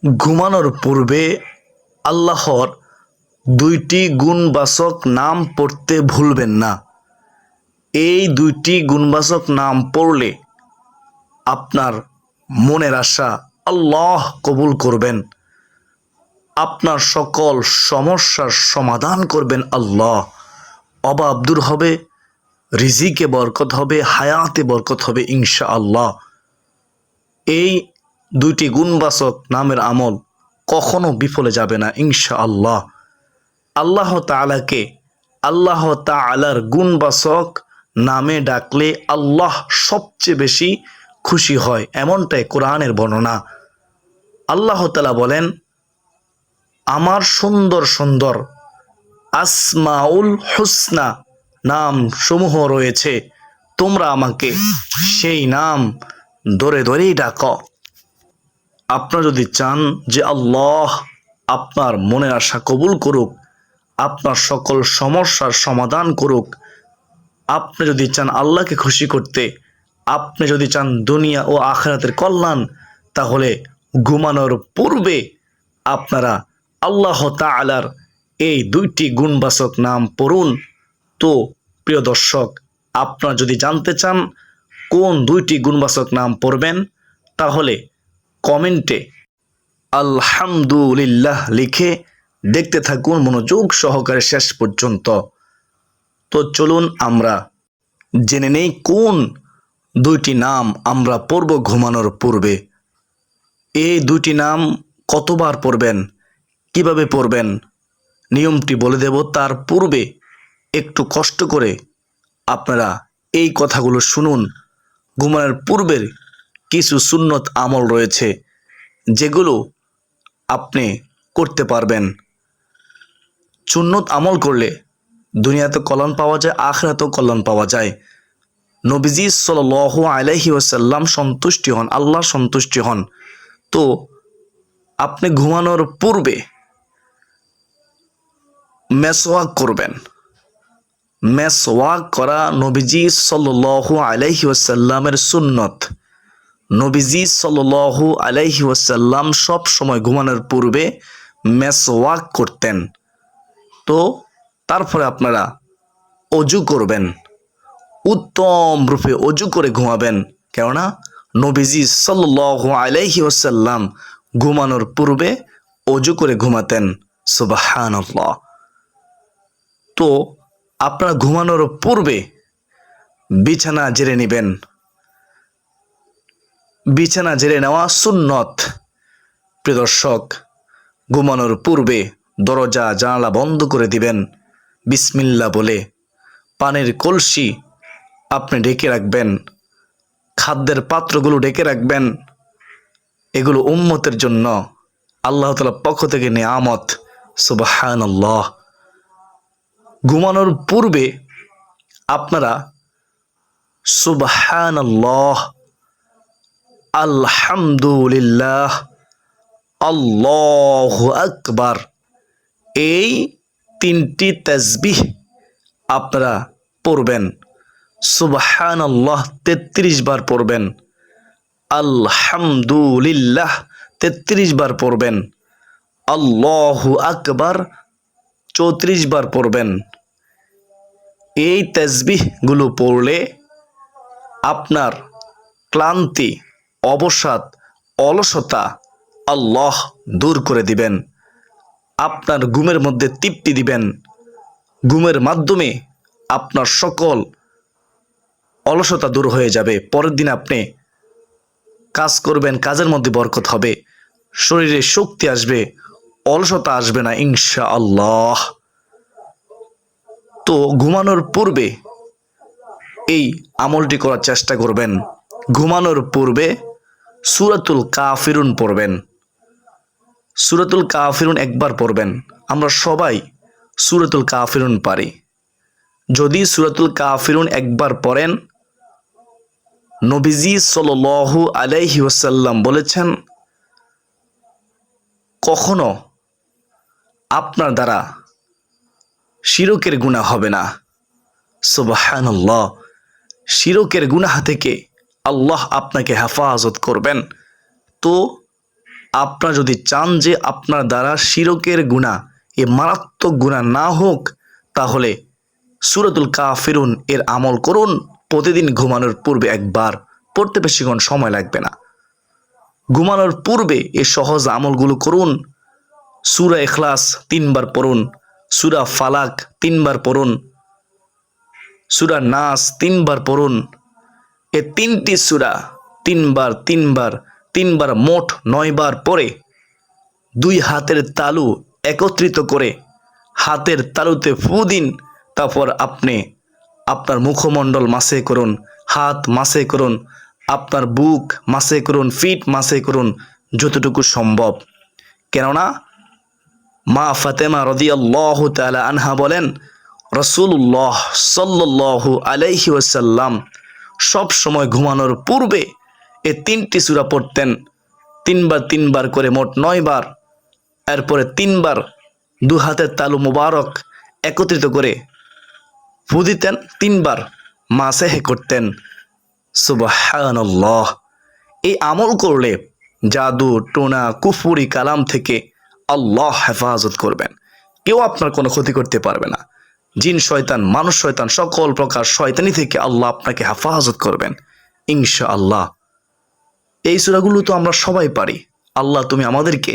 ঘুমানোর পূর্বে আল্লাহর 2টি গুণবাচক নাম পড়তে ভুলবেন না। এই 2টি গুণবাচক নাম পড়লে আপনার মনের আশা আল্লাহ কবুল করবেন, আপনার সকল সমস্যার সমাধান করবেন আল্লাহ। অভাব দূর হবে, রিজিকে বরকত হবে, হায়াতে বরকত হবে ইনশাআল্লাহ। এই 2টি গুণবাচক নামের আমল কখনো বিফলে যাবে না ইনশাআল্লাহ। আল্লাহ তাআলাকে আল্লাহ তাআলার গুণবাচক নামে ডাকলে আল্লাহ সবচেয়ে বেশি খুশি হয়, এমনটাই কোরআনের বর্ণনা। আল্লাহ তাআলা বলেন, আমার সুন্দর সুন্দর আসমাউল হুসনা নাম সমূহ রয়েছে, তোমরা আমাকে সেই নাম ধরে ধরেই ডাকো। আপনারা যদি চান যে আল্লাহ আপনার মনের আশা কবুল করুক, আপনার সকল সমস্যার সমাধান করুক, আপনি যদি চান আল্লাহকে খুশি করতে, আপনি যদি চান দুনিয়া ও আখিরাতের কল্যাণ, তাহলে ঘুমানোর পূর্বে আপনারা আল্লাহ তাআলার এই 2টি গুণবাচক নাম পড়ুন। তো প্রিয় দর্শক, আপনারা যদি জানতে চান কোন 2টি গুণবাচক নাম পড়বেন, তাহলে কমেন্টে আলহামদুলিল্লাহ লিখে দেখতে থাকুন মনোযোগ সহকারে শেষ পর্যন্ত। তো চলুন আমরা জেনে নেই কোন 2টি নাম আমরা পড়ব ঘুমানোর পূর্বে। এই 2টি নাম কতবার পড়বেন, কিভাবে পড়বেন, নিয়মটি বলে দেব। তার পূর্বে একটু কষ্ট করে আপনারা এই কথাগুলো শুনুন। ঘুমানোর পূর্বের কিছু সুন্নত আমল রয়েছে যেগুলো আপনি করতে পারবেন। সুন্নত আমল করলে দুনিয়াতে কল্যাণ পাওয়া যায়, আখিরাতেও কল্যাণ পাওয়া যায়। নবীজি সাল্লাল্লাহু আলাইহি ওয়াসাল্লাম সন্তুষ্টি হন, আল্লাহ সন্তুষ্টি হন। তো আপনি ঘুমানোর পূর্বে মেসওয়াক করবেন। মেসওয়াক করা নবীজি সাল্লাল্লাহু আলাইহি ওয়াসাল্লামের সুন্নত। নবীজি সাল্লাল্লাহু আলাইহি ওয়াসাল্লাম সব সময় ঘুমানোর পূর্বে মেসওয়াক করতেন। তো তারপরে আপনারা অজু করবেন, উত্তম রূপে অজু করে ঘুমাবেন, কেননা নবীজি সাল্লাল্লাহু আলাইহি ওয়াসাল্লাম ঘুমানোর পূর্বে অজু করে ঘুমাতেন। সুবহানাল্লাহ। তো আপনারা ঘুমানোর পূর্বে বিছানা ঝেড়ে নেবেন। বিছানা ঝেড়ে নেওয়া সুন্নত। প্রিয় দর্শক, ঘুমানোর পূর্বে দরজা জানালা বন্ধ করে দিবেন বিসমিল্লাহ বলে। পানির কলসি আপনি ঢেকে রাখবেন, খাদ্যের পাত্রগুলো ঢেকে রাখবেন। এগুলো উম্মতের জন্য আল্লাহ তাআলার পক্ষ থেকে নিয়ামত। সুবহানাল্লাহ। ঘুমানোর পূর্বে আপনারা সুবহানাল্লাহ, আলহামদুলিল্লাহ, আল্লাহু আকবার, এই 3টি তাসবিহ আপনারা পড়বেন। সুবহানাল্লাহ 33 বার পড়বেন, আলহামদুলিল্লাহ 33 বার পড়বেন, আল্লাহু আকবার 34 বার পড়বেন। এই তাসবিহগুলো পড়লে আপনার ক্লান্তি, অবসাদ, অলসতা আল্লাহ দূর করে দিবেন। আপনার ঘুমের মধ্যে তৃপ্তি দিবেন। ঘুমের মাধ্যমে আপনার সকল অলসতা দূর হয়ে যাবে। পরের দিন আপনি কাজ করবেন, কাজের মধ্যে বরকত হবে, শরীরে শক্তি আসবে, অলসতা আসবে না ইনশাআল্লাহ। তো ঘুমানোর পূর্বে এই আমলটি করার চেষ্টা করবেন। ঘুমানোর পূর্বে সূরাতুল কাফিরুন পড়বেন। সূরাতুল কাফিরুন একবার পড়বেন। আমরা সবাই সূরাতুল কাফিরুন পারি। যদি সূরাতুল কাফিরুন একবার পড়েন, নবীজি সাল্লাল্লাহু আলাইহি ওয়াসাল্লাম বলেছেন, কখনো আপনার দ্বারা শিরকের গুনাহ হবে না। সুবহানাল্লাহ। শিরকের গুনাহ থেকে আল্লাহ আপনাকে হেফাজত করবেন। তো আপনারা যদি চান যে আপনার দ্বারা শিরকের গুনাহ, এ মারাত্মক গুনাহ না হোক, তাহলে সূরাতুল কাফিরুন এর আমল করুন। প্রতিদিন ঘুমানোর পূর্বে একবার পড়তে বেশিক্ষণ সময় লাগবে না। ঘুমানোর পূর্বে এই সহজ আমলগুলো করুন। সূরা ইখলাস 3 বার পড়ুন, সূরা ফালাক 3 বার পড়ুন, সূরা নাস 3 বার পড়ুন। এই 3টি সূরা 3 বার 3 বার 3 বার মোট 9 বার পড়ে 2 হাতের তালু একত্রিত করে হাতের তালুতে ফু দিন। তারপর আপনি আপনার মুখমণ্ডল মাসে করুন, হাত মাসে করুন, আপনার বুক মাসে করুন, ফিট মাসে করুন যতটুকু সম্ভব। কেননা মা ফাতেমা রাদিয়াল্লাহু তাআলা আনহা বলেন, রাসূলুল্লাহ সাল্লাল্লাহু আলাইহি ওয়াসাল্লাম সব সময় ঘুমানোর পূর্বে এই 3টি সূরা পড়তেন 3 বার করে মোট 9 বার। এরপরে 3 বার 2 হাতের তালু মোবারক একত্রিত করে ফু দিতেন, 3 বার মাসেহে করতেন। সুবহানাল্লাহ। এই আমল করলে জাদু টোনা কুফরি কালাম থেকে আল্লাহ হেফাজত করবেন। কেউ আপনার কোনো ক্ষতি করতে পারবে না। জিন শয়তান, মানুষ শয়তান, সকল প্রকার শয়তানি থেকে আল্লাহ আপনাকে হেফাজত করবেন ইনশাআল্লাহ। এই সূরাগুলো তো আমরা সবাই পারি। আল্লাহ তুমি আমাদেরকে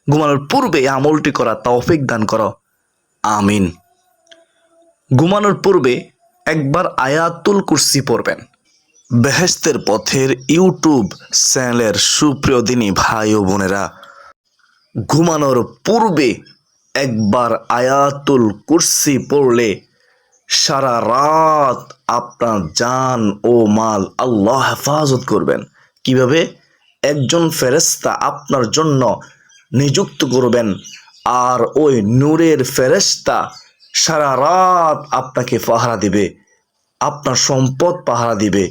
ঘুমানোর পূর্বে এই আমলটি করা তৌফিক দান করো, আমিন। ঘুমানোর পূর্বে একবার আয়াতুল কুরসি পড়বেন। বেহেশতের পথের ইউটিউব চ্যানেলের সুপ্রিয় দিনী ভাই ও বোনেরা, ঘুমানোর পূর্বে একবার আয়াতুল কুরসি পড়লে সারা রাত আপনার জান ও মাল আল্লাহ হেফাজত করবেন। কিভাবে? একজন ফেরেশতা আপনার জন্য নিযুক্ত করবেন, আর ওই নূরের ফেরেশতা সারা রাত আপনাকে পাহারা দিবে, আপনার সম্পদ পাহারা দিবে।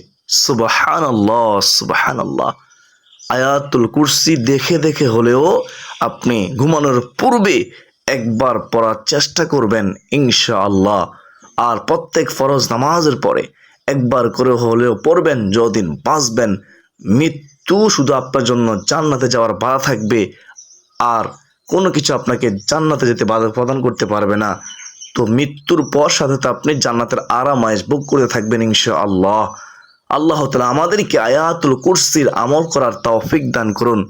সুবহানাল্লাহ, সুবহানাল্লাহ। আয়াতুল কুরসি দেখে দেখে হলেও আপনি ঘুমানোর পূর্বে একবার পড়ার চেষ্টা করবেন ইনশাআল্লাহ। আর প্রত্যেক ফরজ নামাজের পরে একবার করে হলেও পড়বেন। যতদিন বাঁচবেন, মৃত্যু শুধু আপনার জন্য জান্নাতে যাওয়ার বাধা থাকবে, আর কোনো কিছু আপনাকে জান্নাতে যেতে বাধা প্রদান করতে পারবে না। তো মৃত্যুর পর সাথে আপনি জান্নাতের আরামায়েশ ভোগ করে থাকবেন ইনশাআল্লাহ। আল্লাহ তাআলা আমাদেরকে আয়াতুল কুরসির আমল করার তৌফিক দান করুন।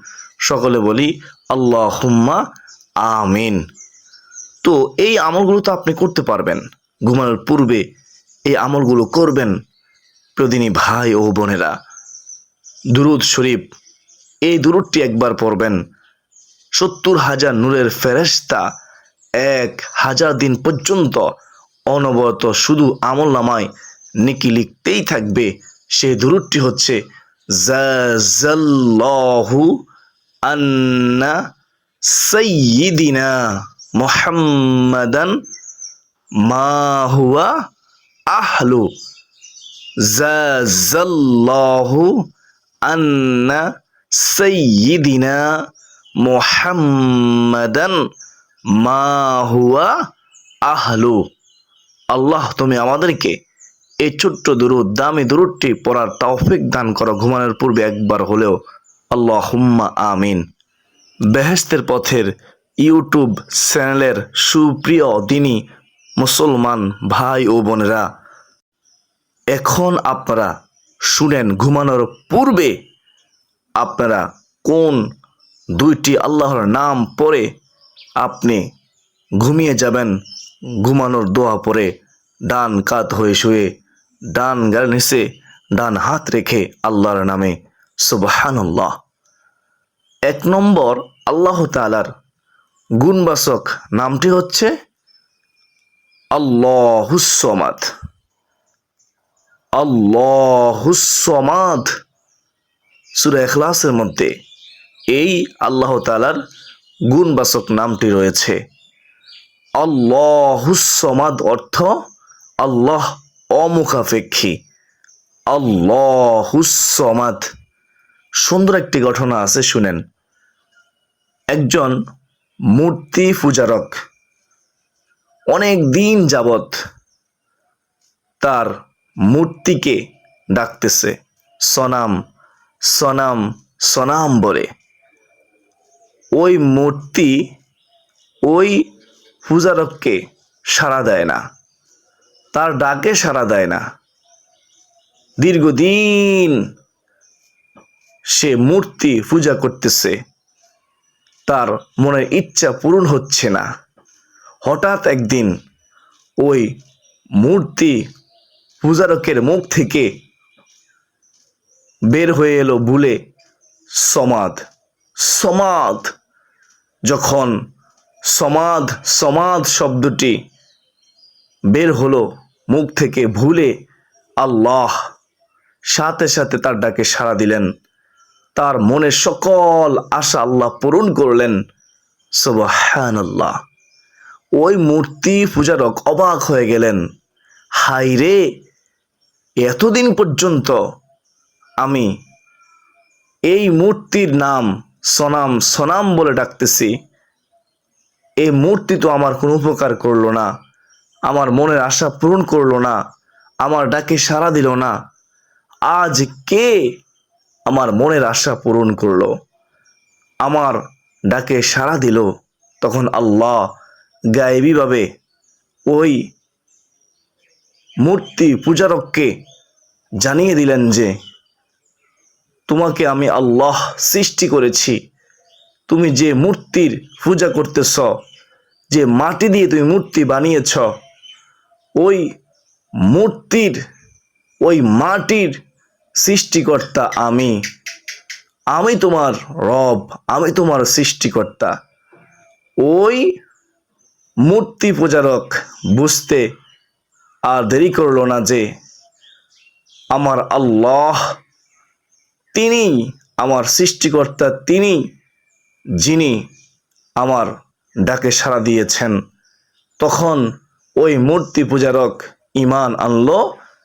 সকলে বলি আল্লাহুম্মা আমিন। তো এই আমলগুলো তো আপনি করতে পারবেন ঘুমানোর পূর্বে। এই আমলগুলো করবেন প্রতিদিনই ভাই ও বোনেরা। দুরুদ শরীফ, এই দুরুদটি একবার পড়বেন। 70,000 নূরের ফেরেশতা 1000 দিন পর্যন্ত অনবরত শুধু আমলনামায় নেকি লিখতেই থাকবে। সেই দুরুদটি হচ্ছে জাযাল্লাহু আন্না সাইয়্যিদিনা মুহাম্মাদান মা হুয়া আহলু। জাযাল্লাহু আন্না সাইয়্যিদিনা মুহাম্মাদান মা হুয়া আহলু। আল্লাহ তুমি আমাদেরকে এই ছোট্ট দুরুদ, দামি দুরুদটি পড়ার তৌফিক দান করো ঘুমানোর পূর্বে একবার হলেও, আল্লাহুম্মা আমিন। বেহেশতের পথের ইউটিউব চ্যানেলের সুপ্রিয় দিনী মুসলমান ভাই ও বোনেরা, এখন আপনারা শুনেন ঘুমানোর পূর্বে আপনারা কোন 2টি আল্লাহর নাম পড়ে আপনি ঘুমিয়ে যাবেন। ঘুমানোর দোয়া পড়ে ডান কাত হয়ে শুয়ে ডান গালের নিচে ডান হাত রেখে আল্লাহর নামে সুবহানাল্লাহ। 1 নম্বর আল্লাহ তাআলার গুণবাচক নামটি হচ্ছে আল্লাহুস সামাদ। আল্লাহুস সামাদ সূরা ইখলাসের মধ্যে এই আল্লাহ তাআলার গুণবাচক নামটি রয়েছে। আল্লাহুস সামাদ অর্থ আল্লাহ অমুখাপেক্ষী, আল্লাহুস সামাদ। সুন্দর একটি ঘটনা আছে, শুনেন। একজন মূর্তি পূজারক অনেক দিন যাবত তার মূর্তিকে ডাকতেছে সনাম সনাম সনাম বলে। ওই মূর্তি ওই পূজারককে সাড়া দেয় না, তার ডাকে সাড়া দেয় না। দীর্ঘদিন সে মূর্তি পূজা করতেছে, তার মনের ইচ্ছা পূরণ হচ্ছে না। হঠাৎ একদিন ওই মূর্তি পূজারকের মুখ থেকে বের হয়ে এলো ভুলে সমাদ। সমাদ যখন সমাদ সমাদ শব্দটি বের হলো মুখ থেকে ভুলে, আল্লাহ সাথে সাথে তার ডাকে সাড়া দিলেন, তার মনের সকল আশা আল্লাহ পূরণ করলেন। সুবহানাল্লাহ। ওই মূর্তি পূজারক অবাক হয়ে গেলেন, হায় রে, এতদিন পর্যন্ত আমি এই মূর্তির নাম সনাম সনাম বলে ডাকতেছি, এই মূর্তি তো আমার কোনো উপকার করলো না, আমার মনের আশা পূরণ করলো না, আমার ডাকে সাড়া দিল না। আজ কে আমার মনের আশা পূরণ করলো, আমার ডাকে সাড়া দিল? তখন আল্লাহ গায়েবীভাবে ওই মূর্তি পূজারককে জানিয়ে দিলেন যে, তোমাকে আমি আল্লাহ সৃষ্টি করেছি, তুমি যে মূর্তির পূজা করতেছ, যে মাটি দিয়ে তুমি মূর্তি বানিয়েছ, ওই মূর্তির ওই মাটির সৃষ্টিকর্তা আমি তোমার রব, আমি তোমার সৃষ্টিকর্তা। ওই মূর্তি পূজারক বুঝতে আর দেরি করলো না যে আমার আল্লাহ তিনি আমার সৃষ্টিকর্তা, তিনি যিনি আমার ডাকে সাড়া দিয়েছেন। তখন ওই মূর্তি পূজারক ঈমান আনলো,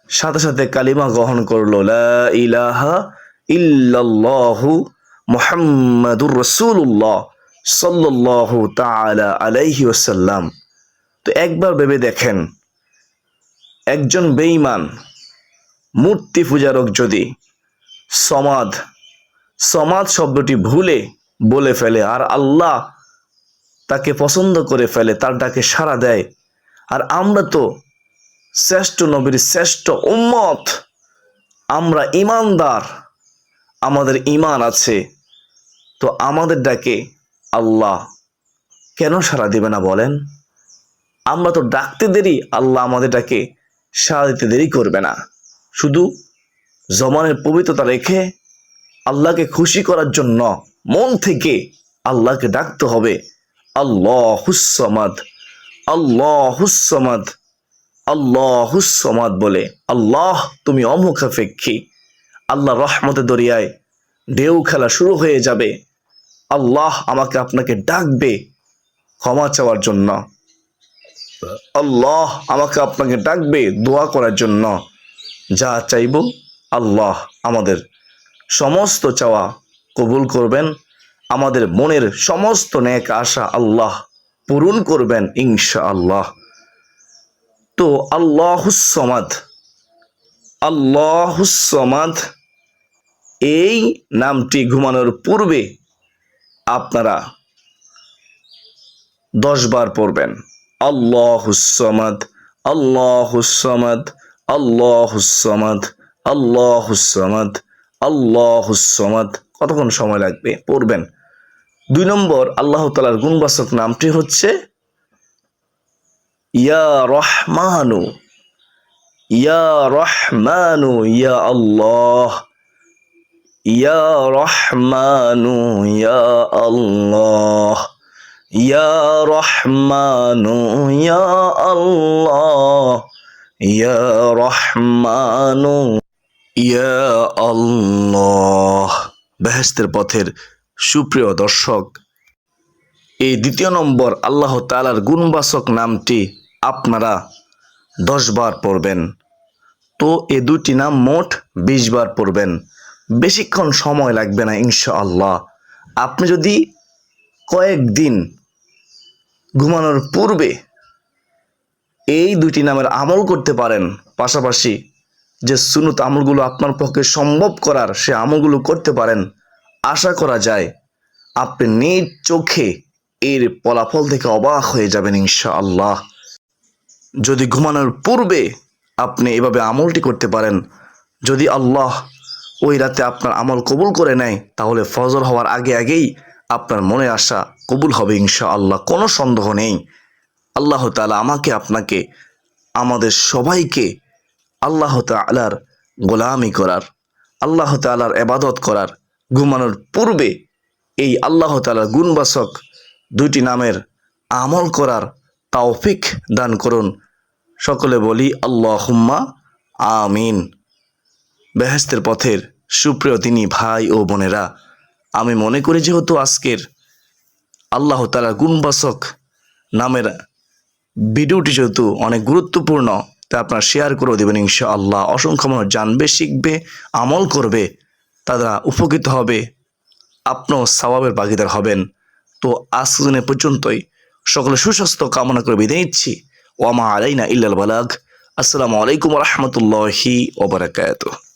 সাথে সাথে কালিমা গ্রহণ করলো, লা ইলাহা ইল্লাল্লাহু মুহাম্মাদুর রাসূলুল্লাহ সাল্লাল্লাহু তাআলা আলাইহি ওয়াসাল্লাম। তো একবার ভেবে দেখেন, একজন বেঈমান মূর্তি পূজারক যদি সমাদ সমাদ শব্দটি ভুলে বলে ফেলে, আর আল্লাহ তাকে পছন্দ করে ফেলে, তার ডাকে সাড়া দেয়, আর আমরা তো শ্রেষ্ঠ নবীর শ্রেষ্ঠ উম্মত, আমরা ঈমানদার, আমাদের ঈমান আছে, তো আমাদের ডাকে আল্লাহ কেন সাড়া দিবে না বলেন? আমরা তো ডাকতে দেরি, আল্লাহ আমাদের ডাকে সাড়া দিতে দেরি করবে না। শুধু জবানের পবিত্রতা রেখে আল্লাহকে খুশি করার জন্য মন থেকে আল্লাহকে ডাকতে হবে, আল্লাহুস সামাদ, আল্লাহুস সামাদ, আল্লাহুস সামাদ বলে। আল্লাহ তুমি অমুখাপেক্ষী, আল্লাহ রহমতের দরিয়ায় ঢেউ খেলা শুরু হয়ে যাবে। আল্লাহ আমাকে আপনাকে ডাকবে ক্ষমা চাওয়ার জন্য, আল্লাহ আমাকে আপনাকে ডাকবে দোয়া করার জন্য। যা চাইব আল্লাহ আমাদের সমস্ত চাওয়া কবুল করবেন, আমাদের মনের সমস্ত নেক আশা আল্লাহ পূরণ করবেন ইনশাআল্লাহ। তো আল্লাহুস সামাদ, আল্লাহুস সামাদ এই নামটি ঘুমানোর পূর্বে আপনারা 10 বার পড়বেন, আল্লাহুস সামাদ, আল্লাহুস সামাদ, আল্লাহুস সামাদ, আল্লাহুস সামাদ, আল্লাহুস সামাদ। কতক্ষণ সময় লাগবে পড়বেন। 2 নম্বর, আল্লাহ তাআলার গুণবাচক নামটি হচ্ছে ইয়া রহমানু, ইয়া রহমানু, ইয়া আল্লাহ, ইয়া রহমানু, ইয়া আল্লাহ, ইয়া রহমানু, ইয়া আল্লাহ, ইয়া রহমানু, ইয়া আল্লাহ। বেহেশতের পথের সুপ্রিয় দর্শক, এই 2 নম্বর আল্লাহ তাআলার গুণবাচক নামটি আপনারা 10 বার পড়বেন। তো এই 2টি নাম মোট 20 বার পড়বেন, বেশিক্ষণ সময় লাগবে না ইনশাআল্লাহ। আপনি যদি কয়েকদিন ঘুমানোর পূর্বে এই 2টি নামের আমল করতে পারেন, পাশাপাশি যে সুন্নত আমলগুলো আপনার পক্ষে সম্ভব করার সে আমলগুলো করতে পারেন, আশা করা যায় আপনি নিজ চোখে এর ফলাফল থেকে অবাক হয়ে যাবেন ইনশাআল্লাহ। যদি ঘুমানোর পূর্বে আপনি এভাবে আমলটি করতে পারেন, যদি আল্লাহ ওই রাতে আপনার আমল কবুল করে নেয়, তাহলে ফজর হওয়ার আগে আগেই আপনার মনে আশা কবুল হবে ইনশাআল্লাহ, কোনো সন্দেহ নেই। আল্লাহ তাআলা আমাকে, আপনাকে, আমাদের সবাইকে আল্লাহ তাআলার গোলামি করার, আল্লাহ তাআলার ইবাদত করার, ঘুমানোর পূর্বে এই আল্লাহ তাআলার গুণবাচক দুইটি নামের আমল করার তৌফিক দান করুন। সকলে বলি আল্লাহুম্মা আমিন। বেহেশতের পথের সুপ্রিয় দিনী ভাই ও বোনেরা, আমি মনে করি যেহেতু আজকের আল্লাহ তাআলার গুণবাচক নামের ভিডিওটি যেহেতু অনেক গুরুত্বপূর্ণ, তা আপনারা শেয়ার করে দেবেন ইনশাআল্লাহ। অসংখ্য মানুষ জানবে, শিখবে, আমল করবে, তারা উপকৃত হবে, আপনিও সওয়াবের ভাগীদার হবেন। তো আজকের দিন পর্যন্তই, সকলে সুস্বাস্থ্য কামনা করে বিদায় নিচ্ছি। ওয়া মা আলাইনা ইল্লাল বালাগ। আসসালামু আলাইকুম ওয়া রাহমাতুল্লাহি ওয়া বারাকাতুহু।